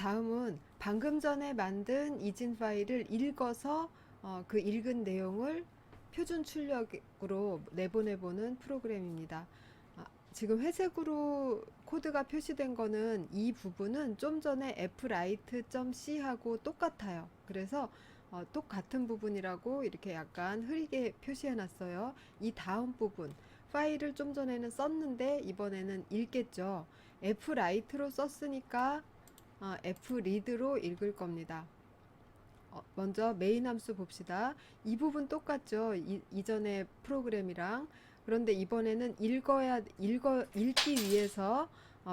다음은 방금 전에 만든 이진 파일을 읽어서 그 읽은 내용을 표준 출력으로 내보내보는 프로그램입니다. 지금 회색으로 코드가 표시된 거는 이 부분은 좀 전에 fwrite.c 하고 똑같아요. 그래서 똑같은 부분이라고 이렇게 약간 흐리게 표시해 놨어요. 이 다음 부분 파일을 좀 전에는 썼는데 이번에는 읽겠죠. fwrite로 썼으니까 fread로 읽을 겁니다. 먼저 메인 함수 봅시다. 이 부분 똑같죠. 이전의 프로그램이랑. 그런데 이번에는 읽기 위해서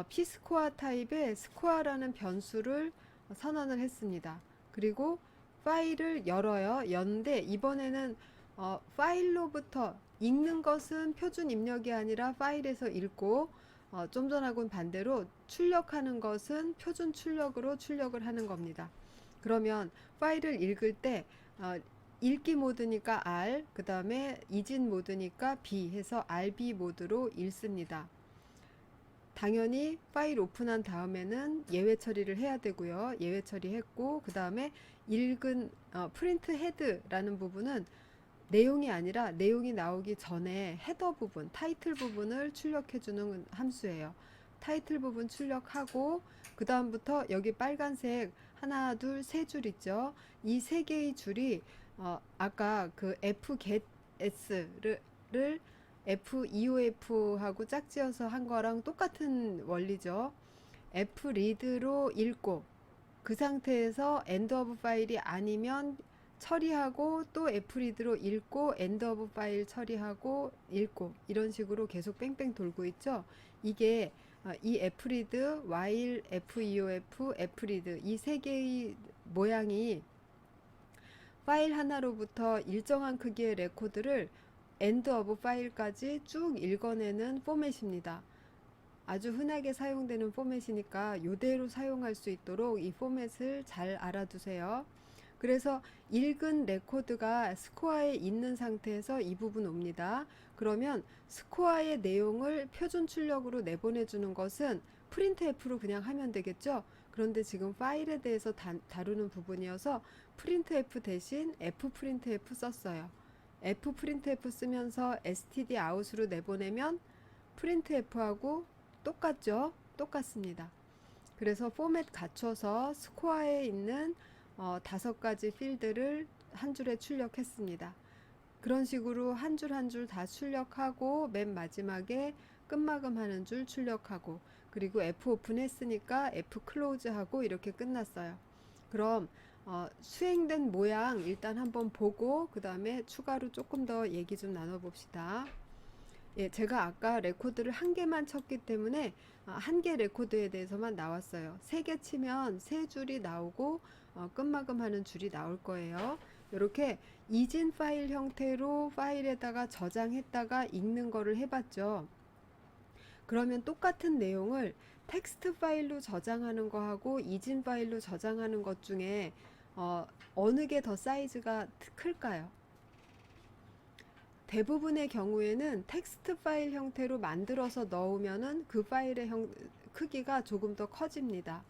p스코어 타입의 스코어라는 변수를 선언을 했습니다. 그리고 파일을 열어요. 연데 이번에는 파일로부터 읽는 것은 표준 입력이 아니라 파일에서 읽고 좀 전하고는 반대로 출력하는 것은 표준 출력으로 출력을 하는 겁니다. 그러면 파일을 읽을 때 읽기 모드니까 R, 그 다음에 이진 모드니까 B 해서 RB 모드로 읽습니다. 당연히 파일 오픈한 다음에는 예외 처리를 해야 되고요. 예외 처리했고 그 다음에 읽은 프린트 헤드라는 부분은 내용이 아니라 내용이 나오기 전에 헤더 부분, 타이틀 부분을 출력해주는 함수예요. 타이틀 부분 출력하고 그 다음부터 여기 빨간색 하나, 둘, 세 줄 있죠. 이 세 개의 줄이 아까 그 fgetS를 feof하고 짝지어서 한 거랑 똑같은 원리죠. fread로 읽고 그 상태에서 end of 파일이 아니면 처리하고 또 fread로 읽고 end of 파일 처리하고 읽고 이런 식으로 계속 뺑뺑 돌고 있죠. 이게 이 fread, while, feof, fread 이 세 개의 모양이 파일 하나로부터 일정한 크기의 레코드를 end of 파일까지 쭉 읽어내는 포맷입니다. 아주 흔하게 사용되는 포맷이니까 이대로 사용할 수 있도록 이 포맷을 잘 알아두세요. 그래서 읽은 레코드가 스코어에 있는 상태에서 이 부분 옵니다. 그러면 스코어의 내용을 표준 출력으로 내보내주는 것은 printf로 그냥 하면 되겠죠. 그런데 지금 파일에 대해서 다루는 부분이어서 printf 대신 fprintf 썼어요. fprintf 쓰면서 stdout으로 내보내면 printf하고 똑같죠? 똑같습니다. 그래서 포맷 갖춰서 스코어에 있는 5가지 필드를 한 줄에 출력했습니다. 그런 식으로 한 줄 한 줄 다 출력하고 맨 마지막에 끝마감 하는 줄 출력하고 그리고 F 오픈 했으니까 F 클로즈 하고 이렇게 끝났어요. 그럼 수행된 모양 일단 한번 보고 그 다음에 추가로 조금 더 얘기 좀 나눠봅시다. 예, 제가 아까 레코드를 한 개만 쳤기 때문에 한 개 레코드에 대해서만 나왔어요. 3개 치면 3줄이 나오고 끝마감 하는 줄이 나올 거예요. 이렇게 이진 파일 형태로 파일에다가 저장했다가 읽는 거를 해봤죠. 그러면 똑같은 내용을 텍스트 파일로 저장하는 거하고 이진 파일로 저장하는 것 중에 어느 게 더 사이즈가 클까요? 대부분의 경우에는 텍스트 파일 형태로 만들어서 넣으면은 그 파일의 크기가 조금 더 커집니다.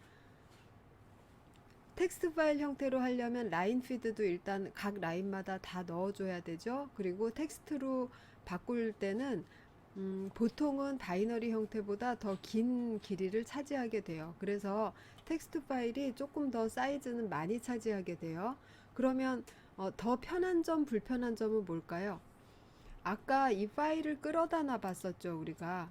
텍스트 파일 형태로 하려면 라인 피드도 일단 각 라인마다 다 넣어줘야 되죠. 그리고 텍스트로 바꿀 때는 보통은 바이너리 형태보다 더 긴 길이를 차지하게 돼요. 그래서 텍스트 파일이 조금 더 사이즈는 많이 차지하게 돼요. 그러면 더 편한 점, 불편한 점은 뭘까요? 아까 이 파일을 끌어다 놔 봤었죠. 우리가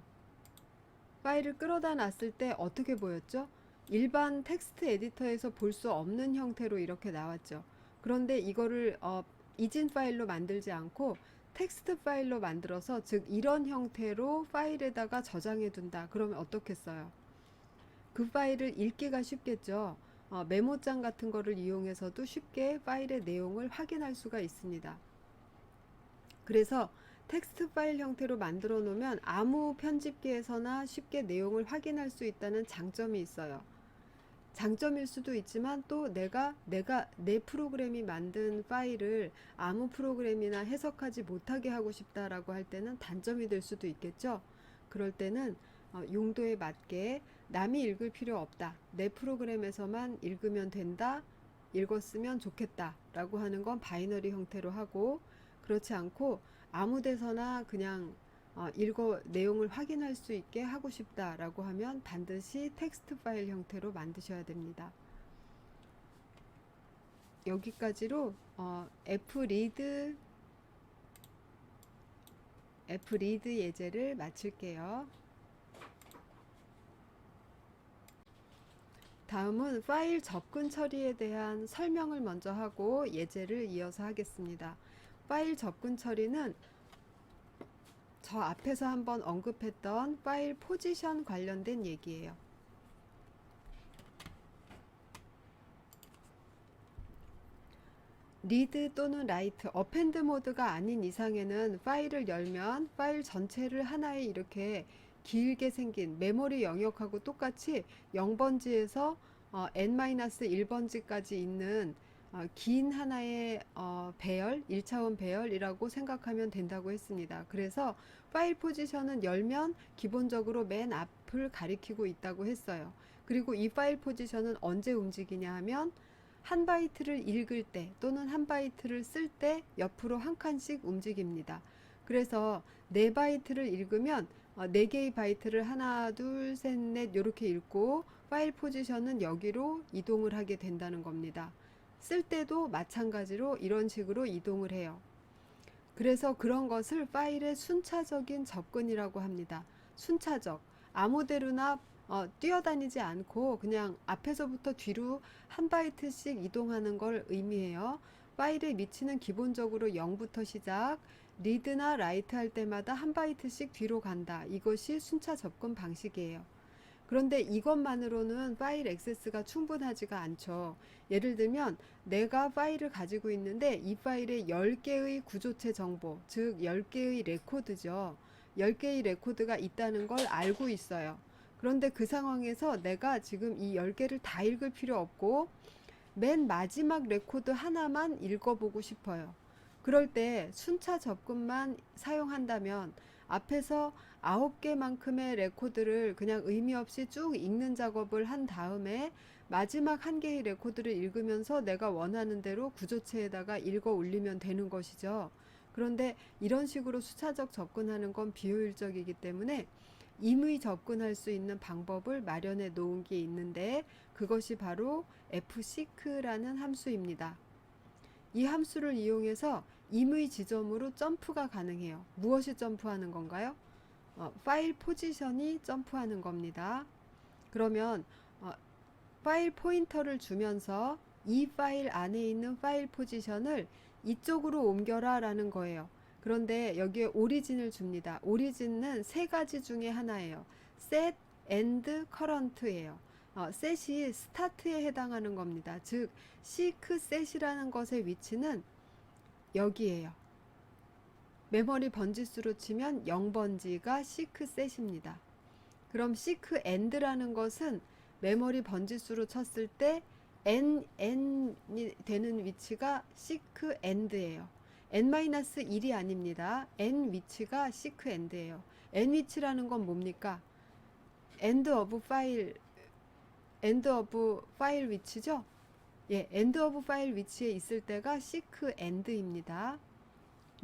파일을 끌어다 놨을 때 어떻게 보였죠? 일반 텍스트 에디터에서 볼 수 없는 형태로 이렇게 나왔죠. 그런데 이거를 이진 파일로 만들지 않고 텍스트 파일로 만들어서 즉 이런 형태로 파일에다가 저장해 둔다. 그러면 어떻겠어요? 그 파일을 읽기가 쉽겠죠. 메모장 같은 거를 이용해서도 쉽게 파일의 내용을 확인할 수가 있습니다. 그래서 텍스트 파일 형태로 만들어 놓으면 아무 편집기에서나 쉽게 내용을 확인할 수 있다는 장점이 있어요. 장점일 수도 있지만 또 내가 내 프로그램이 만든 파일을 아무 프로그램이나 해석하지 못하게 하고 싶다라고 할 때는 단점이 될 수도 있겠죠. 그럴 때는 용도에 맞게 남이 읽을 필요 없다. 내 프로그램에서만 읽으면 된다. 읽었으면 좋겠다. 라고 하는 건 바이너리 형태로 하고, 그렇지 않고 아무 데서나 그냥 내용을 확인할 수 있게 하고 싶다라고 하면 반드시 텍스트 파일 형태로 만드셔야 됩니다. 여기까지로 fread 예제를 마칠게요. 다음은 파일 접근 처리에 대한 설명을 먼저 하고 예제를 이어서 하겠습니다. 파일 접근 처리는 저 앞에서 한번 언급했던 파일 포지션 관련된 얘기예요. 리드 또는 라이트, 어펜드 모드가 아닌 이상에는 파일을 열면 파일 전체를 하나의 이렇게 길게 생긴 메모리 영역하고 똑같이 0번지에서 n-1번지까지 있는 긴 하나의 배열, 1차원 배열이라고 생각하면 된다고 했습니다. 그래서 파일 포지션은 열면 기본적으로 맨 앞을 가리키고 있다고 했어요. 그리고 이 파일 포지션은 언제 움직이냐 하면 한 바이트를 읽을 때 또는 한 바이트를 쓸 때 옆으로 한 칸씩 움직입니다. 그래서 4바이트를 읽으면 4개의 바이트를 하나, 둘, 셋, 넷 이렇게 읽고 파일 포지션은 여기로 이동을 하게 된다는 겁니다. 쓸 때도 마찬가지로 이런 식으로 이동을 해요. 그래서 그런 것을 파일의 순차적인 접근이라고 합니다. 순차적. 아무데로나 뛰어다니지 않고 그냥 앞에서부터 뒤로 한 바이트씩 이동하는 걸 의미해요. 파일에 미치는 기본적으로 0부터 시작, 리드나 라이트 할 때마다 한 바이트씩 뒤로 간다. 이것이 순차 접근 방식이에요. 그런데 이것만으로는 파일 액세스가 충분하지가 않죠. 예를 들면 내가 파일을 가지고 있는데 이 파일에 10개의 구조체 정보, 즉 10개의 레코드죠. 10개의 레코드가 있다는 걸 알고 있어요. 그런데 그 상황에서 내가 지금 이 10개를 다 읽을 필요 없고 맨 마지막 레코드 하나만 읽어보고 싶어요. 그럴 때 순차 접근만 사용한다면 앞에서 9개만큼의 레코드를 그냥 의미 없이 쭉 읽는 작업을 한 다음에 마지막 한 개의 레코드를 읽으면서 내가 원하는 대로 구조체에다가 읽어 올리면 되는 것이죠. 그런데 이런 식으로 수차적 접근하는 건 비효율적이기 때문에 임의 접근할 수 있는 방법을 마련해 놓은 게 있는데 그것이 바로 fseek라는 함수입니다. 이 함수를 이용해서 임의 지점으로 점프가 가능해요. 무엇이 점프하는 건가요? 파일 포지션이 점프하는 겁니다. 그러면 파일 포인터를 주면서 이 파일 안에 있는 파일 포지션을 이쪽으로 옮겨라 라는 거예요. 그런데 여기에 오리진을 줍니다. 오리진은 세 가지 중에 하나예요. set, end, current예요. set이 스타트에 해당하는 겁니다. 즉 seek set이라는 것의 위치는 여기에요. 메모리 번지수로 치면 0번지가 seek set입니다. 그럼 seek end라는 것은 메모리 번지수로 쳤을 때 n이 되는 위치가 seek end예요. n-1이 아닙니다. n 위치가 seek end예요. n 위치라는 건 뭡니까? end of file 위치죠? 예, end of file 위치에 있을 때가 seek end입니다.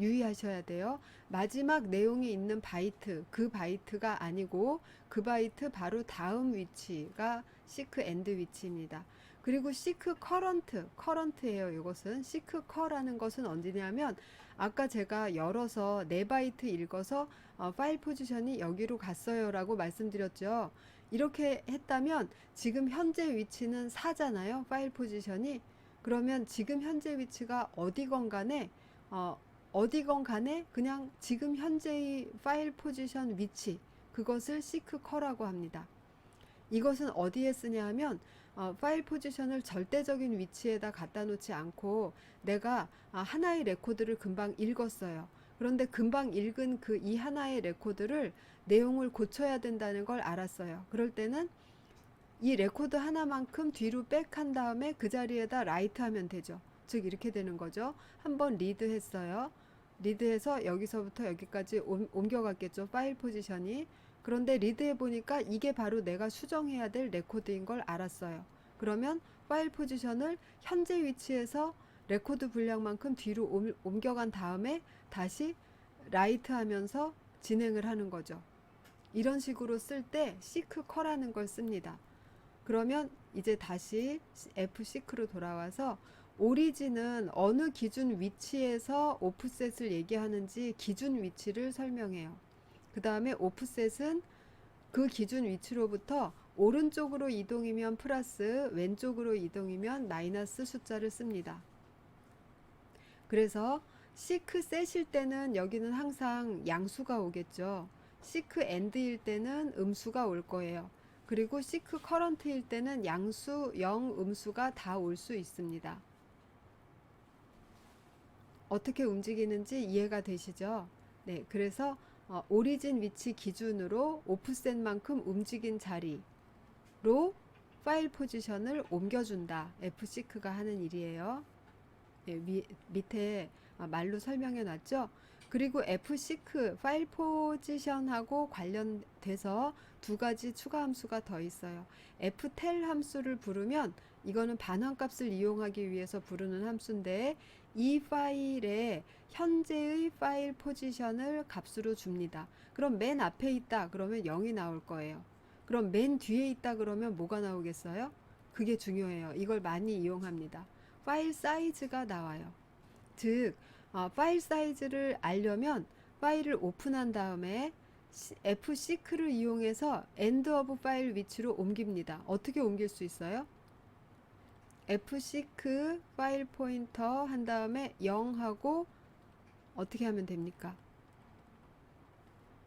유의하셔야 돼요. 마지막 내용이 있는 바이트, 그 바이트가 아니고 그 바이트 바로 다음 위치가 seek end 위치입니다. 그리고 seek current예요. 이것은 seek cur라는 것은 언제냐면 아까 제가 열어서 4바이트 읽어서 파일 포지션이 여기로 갔어요 라고 말씀드렸죠. 이렇게 했다면 지금 현재 위치는 4잖아요. 파일 포지션이. 그러면 지금 현재 위치가 어디건 간에 그냥 지금 현재의 파일 포지션 위치, 그것을 seek cur라고 합니다. 이것은 어디에 쓰냐 하면 파일 포지션을 절대적인 위치에다 갖다 놓지 않고 내가 하나의 레코드를 금방 읽었어요. 그런데 금방 읽은 그 이 하나의 레코드를 내용을 고쳐야 된다는 걸 알았어요. 그럴 때는 이 레코드 하나만큼 뒤로 백한 다음에 그 자리에다 라이트 하면 되죠. 즉 이렇게 되는 거죠. 한번 리드 했어요. 리드해서 여기서부터 여기까지 옮겨갔겠죠. 파일 포지션이. 그런데 리드해 보니까 이게 바로 내가 수정해야 될 레코드인 걸 알았어요. 그러면 파일 포지션을 현재 위치에서 레코드 분량만큼 뒤로 옮겨간 다음에 다시 라이트 하면서 진행을 하는 거죠. 이런 식으로 쓸 때 시크 커라는 걸 씁니다. 그러면 이제 다시 F6로 돌아와서 오리진은 어느 기준 위치에서 오프셋을 얘기하는지 기준 위치를 설명해요. 그 다음에 오프셋은 그 기준 위치로부터 오른쪽으로 이동이면 플러스, 왼쪽으로 이동이면 마이너스 숫자를 씁니다. 그래서 시크 셋일 때는 여기는 항상 양수가 오겠죠. 시크 엔드일 때는 음수가 올 거예요. 그리고 시크 커런트일 때는 양수, 영, 음수가 다 올 수 있습니다. 어떻게 움직이는지 이해가 되시죠? 네, 그래서 오리진 위치 기준으로 오프셋만큼 움직인 자리로 파일 포지션을 옮겨준다. F6가 하는 일이에요. 네, 밑에 말로 설명해 놨죠. 그리고 F6 파일 포지션하고 관련돼서 두 가지 추가 함수가 더 있어요. ftel 함수를 부르면 이거는 반환값을 이용하기 위해서 부르는 함수인데 이 파일의 현재의 파일 포지션을 값으로 줍니다. 그럼 맨 앞에 있다 그러면 0이 나올 거예요. 그럼 맨 뒤에 있다 그러면 뭐가 나오겠어요? 그게 중요해요. 이걸 많이 이용합니다. 파일 사이즈가 나와요. 즉 파일 사이즈를 알려면 파일을 오픈한 다음에 F6를 이용해서 end of 파일 위치로 옮깁니다. 어떻게 옮길 수 있어요? F6 파일 포인터 한 다음에 0하고 어떻게 하면 됩니까?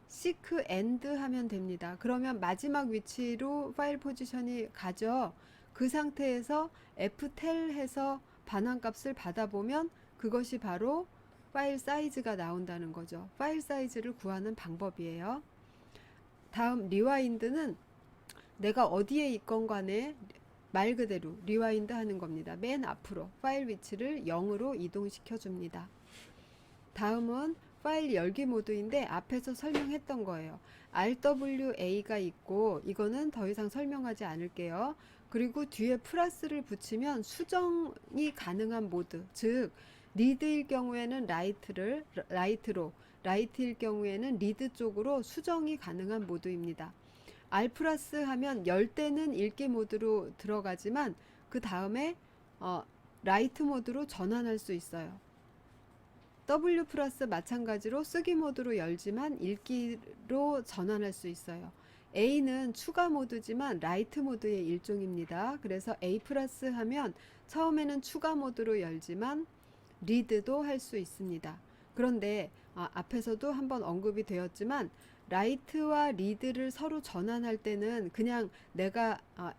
seek end 하면 됩니다. 그러면 마지막 위치로 파일 포지션이 가죠. 그 상태에서 ftel 해서 반환값을 받아보면 그것이 바로 파일 사이즈가 나온다는 거죠. 파일 사이즈를 구하는 방법이에요. 다음 리와인드는 내가 어디에 있건 간에 말 그대로 리와인드 하는 겁니다. 맨 앞으로 파일 위치를 0으로 이동시켜 줍니다. 다음은 파일 열기 모드인데 앞에서 설명했던 거예요. RWA가 있고 이거는 더 이상 설명하지 않을게요. 그리고 뒤에 플러스를 붙이면 수정이 가능한 모드, 즉 리드일 경우에는 라이트로, 라이트일 경우에는 리드 쪽으로 수정이 가능한 모드입니다. R 플러스 하면 열 때는 읽기 모드로 들어가지만 그 다음에 라이트 모드로 전환할 수 있어요. W 플러스 마찬가지로 쓰기 모드로 열지만 읽기로 전환할 수 있어요. A는 추가 모드지만 라이트 모드의 일종입니다. 그래서 A 플러스 하면 처음에는 추가 모드로 열지만 리드도 할 수 있습니다. 그런데 앞에서도 한번 언급이 되었지만 라이트와 리드를 서로 전환할 때는 그냥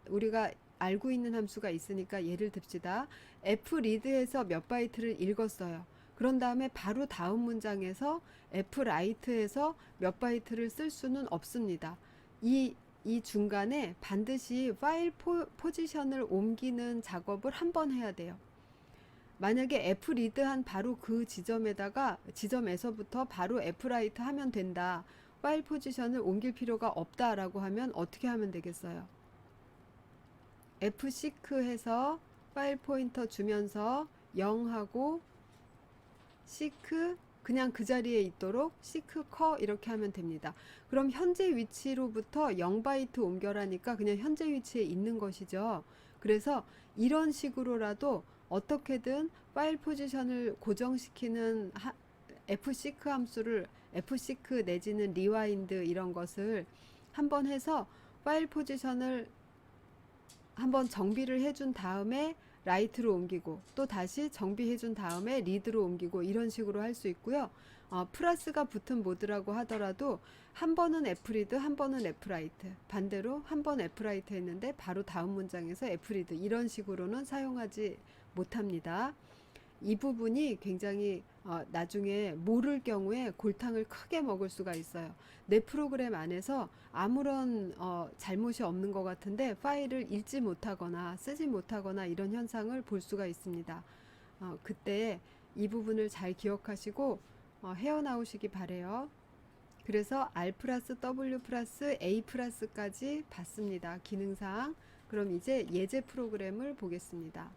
우리가 알고 있는 함수가 있으니까 예를 듭시다. F 리드에서 몇 바이트를 읽었어요. 그런 다음에 바로 다음 문장에서 F 라이트에서 몇 바이트를 쓸 수는 없습니다. 이 중간에 반드시 파일 포지션을 옮기는 작업을 한 번 해야 돼요. 만약에 F 리드한 바로 그 지점에서부터 바로 F 라이트 하면 된다. 파일 포지션을 옮길 필요가 없다라고 하면 어떻게 하면 되겠어요? F6 해서 파일 포인터 주면서 0하고 시크 그냥 그 자리에 있도록 시크 커 이렇게 하면 됩니다. 그럼 현재 위치로부터 0바이트 옮겨라니까 그냥 현재 위치에 있는 것이죠. 그래서 이런 식으로라도 어떻게든 파일 포지션을 고정시키는 F6 함수를 F6 내지는 리와인드 이런 것을 한번 해서 파일 포지션을 한번 정비를 해준 다음에 라이트로 옮기고 또 다시 정비해준 다음에 리드로 옮기고 이런 식으로 할 수 있고요. 플러스가 붙은 모드라고 하더라도 한 번은 F리드 한 번은 F라이트, 반대로 한 번 F라이트 했는데 바로 다음 문장에서 F리드 이런 식으로는 사용하지 못합니다. 이 부분이 굉장히 나중에 모를 경우에 골탕을 크게 먹을 수가 있어요. 내 프로그램 안에서 아무런 잘못이 없는 것 같은데 파일을 읽지 못하거나 쓰지 못하거나 이런 현상을 볼 수가 있습니다. 그때 이 부분을 잘 기억하시고 헤어나오시기 바래요. 그래서 R 플러스 W 플러스 A 플러스까지 받습니다. 기능상. 그럼 이제 예제 프로그램을 보겠습니다.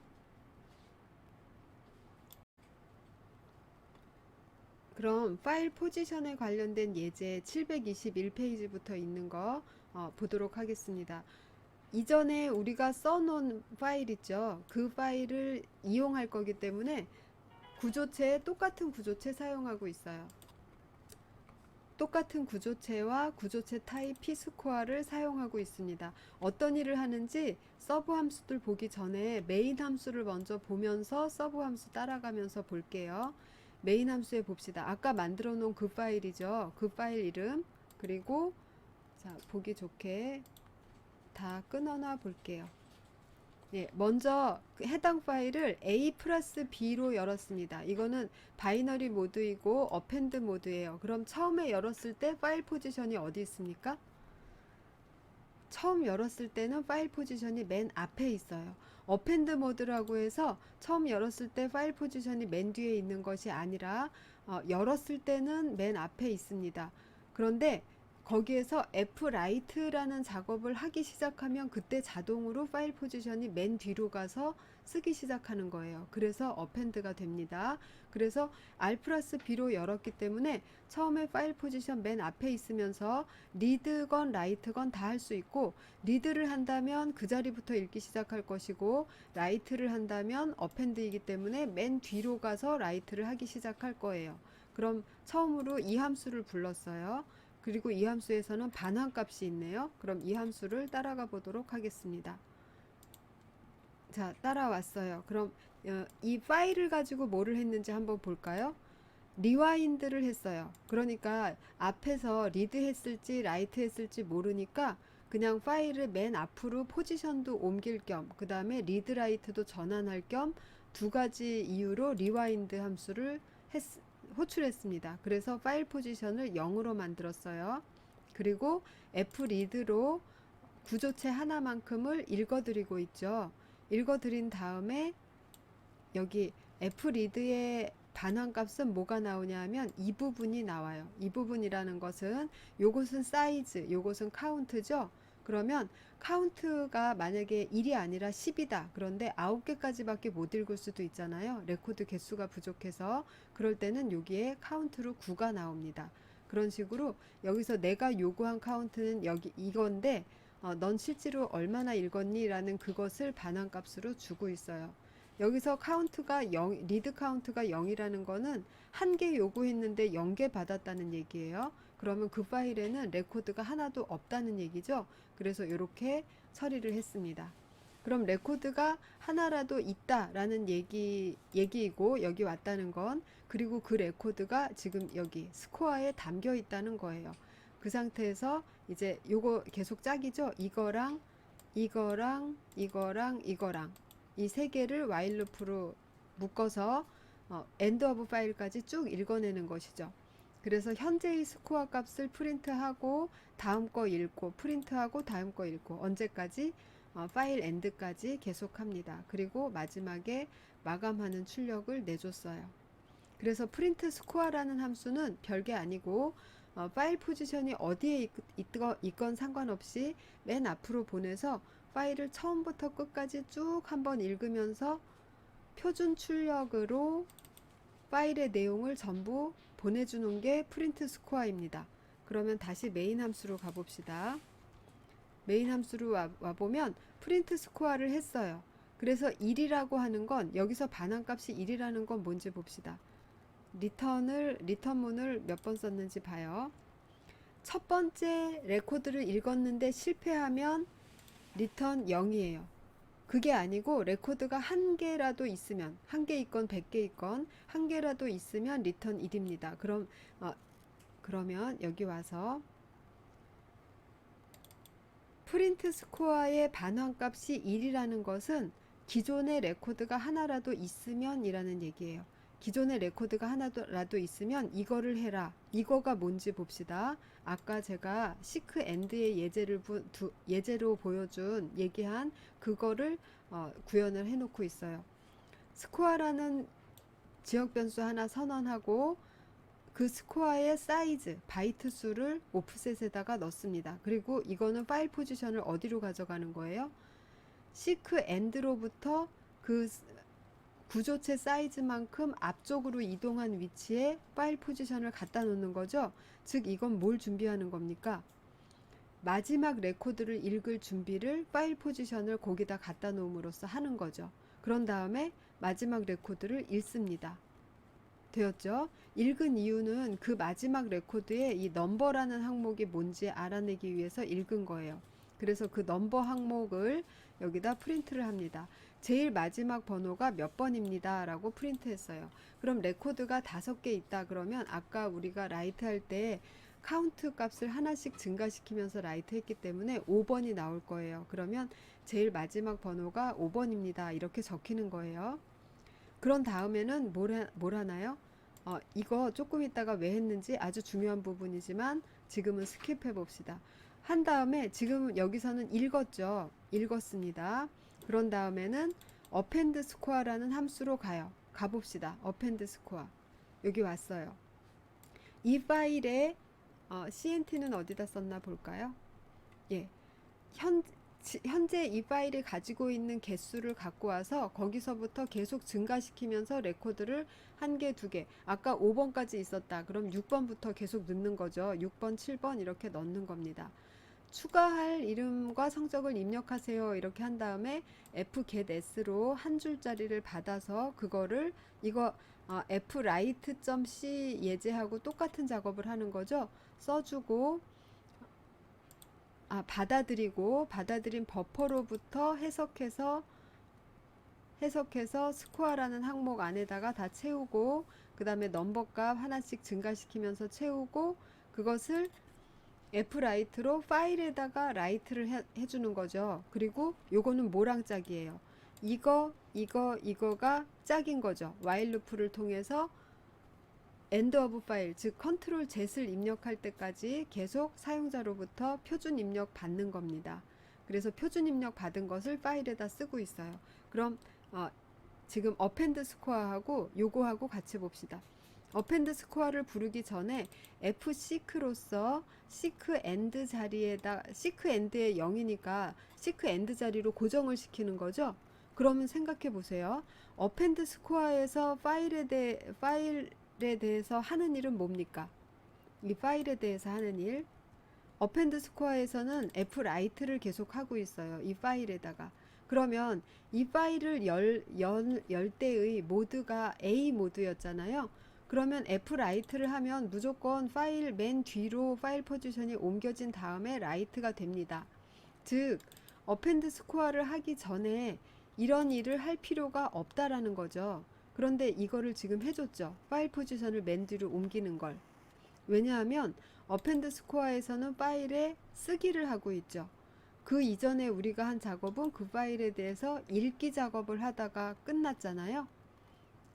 그럼 파일 포지션에 관련된 예제 721페이지부터 있는 거 보도록 하겠습니다. 이전에 우리가 써놓은 파일 있죠. 그 파일을 이용할 거기 때문에 구조체에 똑같은 구조체 사용하고 있어요. 똑같은 구조체와 구조체 타입 p스코어를 사용하고 있습니다. 어떤 일을 하는지 서브 함수들 보기 전에 메인 함수를 먼저 보면서 서브 함수 따라가면서 볼게요. 메인 함수에 봅시다. 아까 만들어 놓은 그 파일이죠. 그 파일 이름, 그리고 자, 보기 좋게 다 끊어놔 볼게요. 예, 먼저 해당 파일을 A 플러스 B로 열었습니다. 이거는 바이너리 모드이고 어펜드 모드예요. 그럼 처음에 열었을 때 파일 포지션이 어디 있습니까? 처음 열었을 때는 파일 포지션이 맨 앞에 있어요. 어펜드 모드라고 해서 처음 열었을 때 파일 포지션이 맨 뒤에 있는 것이 아니라 열었을 때는 맨 앞에 있습니다. 그런데 거기에서 fwrite라는 작업을 하기 시작하면 그때 자동으로 파일 포지션이 맨 뒤로 가서 쓰기 시작하는 거예요. 그래서 어펜드가 됩니다. 그래서 R 플러스 B로 열었기 때문에 처음에 파일 포지션 맨 앞에 있으면서 리드건 라이트건 다 할 수 있고, 리드를 한다면 그 자리부터 읽기 시작할 것이고, 라이트를 한다면 어펜드이기 때문에 맨 뒤로 가서 라이트를 하기 시작할 거예요. 그럼 처음으로 이 함수를 불렀어요. 그리고 이 함수에서는 반환값이 있네요. 그럼 이 함수를 따라가 보도록 하겠습니다. 자, 따라왔어요. 그럼 이 파일을 가지고 뭐를 했는지 한번 볼까요? 리와인드를 했어요. 그러니까 앞에서 리드 했을지 라이트 했을지 모르니까 그냥 파일을 맨 앞으로 포지션도 옮길 겸, 그 다음에 리드 라이트도 전환할 겸 두 가지 이유로 리와인드 함수를 호출했습니다. 그래서 파일 포지션을 0으로 만들었어요. 그리고 fread로 구조체 하나만큼을 읽어드리고 있죠. 읽어드린 다음에 여기 fread의 반환값은 뭐가 나오냐 하면 이 부분이 나와요. 이 부분이라는 것은 요것은 사이즈, 요것은 카운트죠. 그러면 카운트가 만약에 1이 아니라 10이다. 그런데 9개까지밖에 못 읽을 수도 있잖아요. 레코드 개수가 부족해서. 그럴 때는 여기에 카운트로 9가 나옵니다. 그런 식으로 여기서 내가 요구한 카운트는 여기 이건데 넌 실제로 얼마나 읽었니? 라는 그것을 반환값으로 주고 있어요. 여기서 카운트가 0, 리드 카운트가 0이라는 거는 한 개 요구했는데 0개 받았다는 얘기예요. 그러면 그 파일에는 레코드가 하나도 없다는 얘기죠. 그래서 이렇게 처리를 했습니다. 그럼 레코드가 하나라도 있다라는 얘기이고, 여기 왔다는 건, 그리고 그 레코드가 지금 여기 스코어에 담겨 있다는 거예요. 그 상태에서 이제 요거 계속 짝이죠. 이거랑 이거랑 이거랑 이거랑 이 세 개를 while loop로 묶어서 end of 파일까지 쭉 읽어내는 것이죠. 그래서 현재의 스코어 값을 프린트하고 다음 거 읽고 프린트하고 다음 거 읽고 언제까지 파일 엔드까지 계속합니다. 그리고 마지막에 마감하는 출력을 내줬어요. 그래서 프린트 스코어라는 함수는 별게 아니고 파일 포지션이 어디에 있건 상관없이 맨 앞으로 보내서 파일을 처음부터 끝까지 쭉 한번 읽으면서 표준 출력으로 파일의 내용을 전부 보내주는 게 프린트 스코어입니다. 그러면 다시 메인 함수로 가봅시다. 메인 함수로 와보면 프린트 스코어를 했어요. 그래서 1이라고 하는 건 여기서 반환값이 1이라는 건 뭔지 봅시다. 리턴문을 몇 번 썼는지 봐요. 첫 번째 레코드를 읽었는데 실패하면 리턴 0이에요. 그게 아니고 레코드가 한 개라도 있으면, 한 개 있건 100개 있건 한 개라도 있으면 리턴 1입니다. 그러면 여기 와서 프린트 스코어의 반환값이 1이라는 것은 기존의 레코드가 하나라도 있으면 이라는 얘기예요. 기존의 레코드가 하나라도 있으면 이거를 해라. 이거가 뭔지 봅시다. 아까 제가 시크 엔드의 예제로 보여준 얘기한 그거를 구현을 해놓고 있어요. 스코어라는 지역 변수 하나 선언하고 그 스코어의 사이즈, 바이트 수를 오프셋에다가 넣습니다. 그리고 이거는 파일 포지션을 어디로 가져가는 거예요? 시크 엔드로부터 그 구조체 사이즈만큼 앞쪽으로 이동한 위치에 파일 포지션을 갖다 놓는 거죠. 즉 이건 뭘 준비하는 겁니까? 마지막 레코드를 읽을 준비를 파일 포지션을 거기다 갖다 놓음으로써 하는 거죠. 그런 다음에 마지막 레코드를 읽습니다. 되었죠? 읽은 이유는 그 마지막 레코드에 이 넘버라는 항목이 뭔지 알아내기 위해서 읽은 거예요. 그래서 그 넘버 항목을 여기다 프린트를 합니다. 제일 마지막 번호가 몇 번입니다 라고 프린트 했어요. 그럼 레코드가 5개 있다 그러면 아까 우리가 라이트 할 때 카운트 값을 하나씩 증가시키면서 라이트 했기 때문에 5번이 나올 거예요. 그러면 제일 마지막 번호가 5번입니다 이렇게 적히는 거예요. 그런 다음에는 뭘 하나요? 이거 조금 있다가 왜 했는지 아주 중요한 부분이지만 지금은 스킵해 봅시다. 한 다음에 지금 여기서는 읽었죠. 읽었습니다. 그런 다음에는 append score라는 함수로 가봅시다. append score. 여기 왔어요. 이 파일에 CNT는 어디다 썼나 볼까요? 예. 현재 이 파일이 가지고 있는 개수를 갖고 와서 거기서부터 계속 증가시키면서 레코드를 1개, 2개. 아까 5번까지 있었다. 그럼 6번부터 계속 넣는 거죠. 6번, 7번 이렇게 넣는 겁니다. 추가할 이름과 성적을 입력하세요. 이렇게 한 다음에 fgetS로 한 줄짜리를 받아서 그거를 이거 fwrite.c 예제하고 똑같은 작업을 하는 거죠. 써주고 받아들인 버퍼로부터 해석해서 스코어라는 항목 안에다가 다 채우고 그 다음에 넘버값 하나씩 증가시키면서 채우고 그것을 fwrite로 파일에다가 라이트를 해주는 거죠. 그리고 요거는 뭐랑 짝이에요? 이거가 짝인 거죠. while 루프를 통해서 end of file, 즉 컨트롤 Z를 입력할 때까지 계속 사용자로부터 표준 입력 받는 겁니다. 그래서 표준 입력 받은 것을 파일에다 쓰고 있어요. 그럼 지금 append score하고 요거하고 같이 봅시다. append score를 부르기 전에 fseek로서 seek end 자리에다 seek end의 0이니까 seek end 자리로 고정을 시키는 거죠. 그러면 생각해 보세요. append score에서 파일에 대해서 하는 일은 뭡니까? 이 파일에 대해서 하는 일. append score에서는 fwrite를 계속 하고 있어요. 이 파일에다가. 그러면 이 파일을 열 때의 모드가 A 모드였잖아요. 그러면 fwrite를 하면 무조건 파일 맨 뒤로 파일 포지션이 옮겨진 다음에 라이트가 됩니다. 즉 append score를 하기 전에 이런 일을 할 필요가 없다라는 거죠. 그런데 이거를 지금 해줬죠. 파일 포지션을 맨 뒤로 옮기는 걸. 왜냐하면 append score에서는 파일에 쓰기를 하고 있죠. 그 이전에 우리가 한 작업은 그 파일에 대해서 읽기 작업을 하다가 끝났잖아요.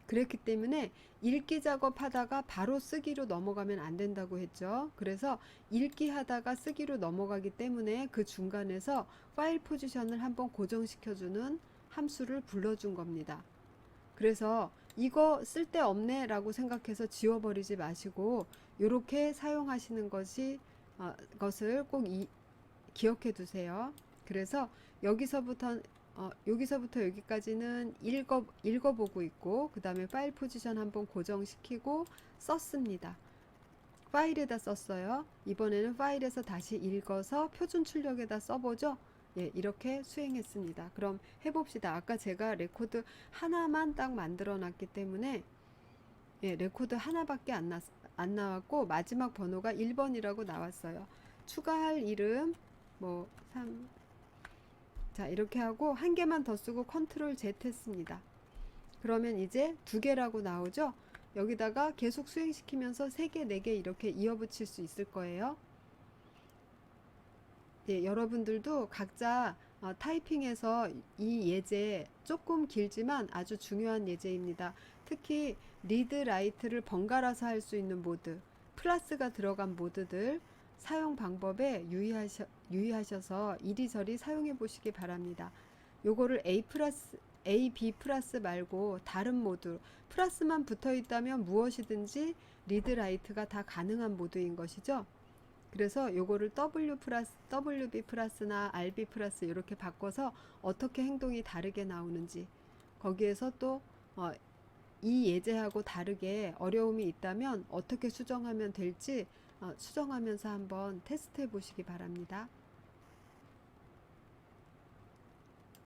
그랬기 때문에 읽기 작업하다가 바로 쓰기로 넘어가면 안 된다고 했죠. 그래서 읽기 하다가 쓰기로 넘어가기 때문에 그 중간에서 파일 포지션을 한번 고정시켜주는 함수를 불러준 겁니다. 그래서 이거 쓸데없네 라고 생각해서 지워버리지 마시고 이렇게 사용하시는 것을 꼭 기억해 두세요. 그래서 여기서부터 여기까지는 읽어보고 있고 그 다음에 파일 포지션 한번 고정시키고 썼습니다. 파일에다 썼어요. 이번에는 파일에서 다시 읽어서 표준 출력에다 써보죠. 예, 이렇게 수행했습니다. 그럼 해봅시다. 아까 제가 레코드 하나만 딱 만들어 놨기 때문에 예, 레코드 하나밖에 안 나왔고 마지막 번호가 1번이라고 나왔어요. 추가할 이름 뭐 3. 자, 이렇게 하고 한 개만 더 쓰고 컨트롤 Z 했습니다. 그러면 이제 2개라고 나오죠. 여기다가 계속 수행시키면서 3개, 4개 이렇게 이어붙일 수 있을 거예요. 예, 여러분들도 각자 타이핑해서 이 예제 조금 길지만 아주 중요한 예제입니다. 특히 리드 라이트를 번갈아서 할 수 있는 모드, 플러스가 들어간 모드들 사용 방법에 유의하셔서 이리저리 사용해 보시기 바랍니다. 요거를 A, B 플러스 말고 다른 모드, 플러스만 붙어 있다면 무엇이든지 리드 라이트가 다 가능한 모드인 것이죠. 그래서 요거를 W 플러스, WB 플러스나 RB 플러스 이렇게 바꿔서 어떻게 행동이 다르게 나오는지, 거기에서 또 이 예제하고 다르게 어려움이 있다면 어떻게 수정하면 될지 수정하면서 한번 테스트 해 보시기 바랍니다.